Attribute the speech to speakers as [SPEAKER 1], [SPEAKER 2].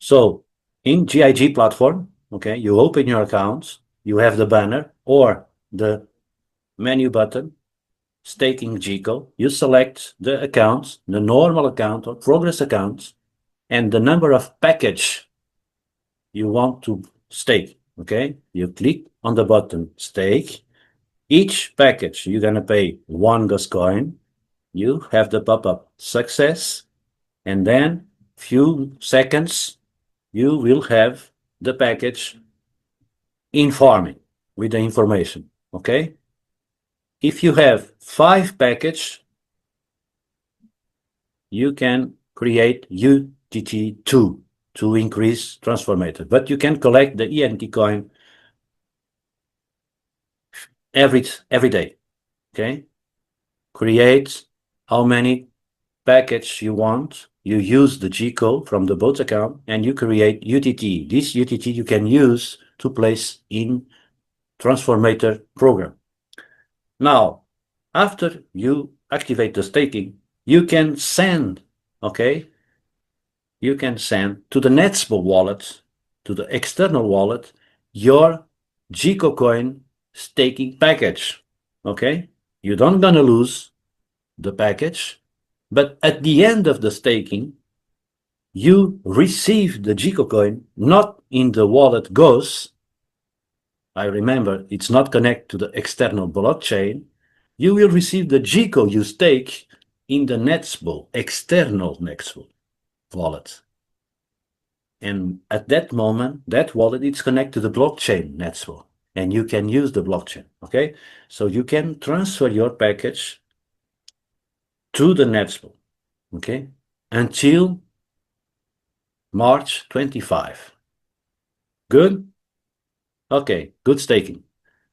[SPEAKER 1] So in GIG platform, okay, you open your accounts, you have the banner or the menu button, staking GICO, you select the accounts, the normal account or progress accounts, and the number of package you want to stake, okay? You click on the button stake. Each package you're gonna pay 1 GICO coin. You have the pop-up success, and then few seconds you will have the package informing with the information, okay? If you have 5 packages, you can create UTT2 to increase transformator, but you can collect the ENT coin every day, okay? Create how many package you want, you use the GICO from the bot account, and you create UTT. This UTT you can use to place in transformator program. Now, after you activate the staking, you can send, okay? You can send to the Netspo wallet, to the external wallet, your GICO coin staking package, okay? You don't gonna lose the package, but at the end of the staking, you receive the GICO coin not in the wallet goes. I remember it's not connected to the external blockchain. You will receive the GICO you stake in the Netspo, external Netspo wallet. And at that moment, that wallet is connected to the blockchain Netspo, and you can use the blockchain, okay? So you can transfer your package to the Netspo, okay? Until March 25. Good? Okay, good staking.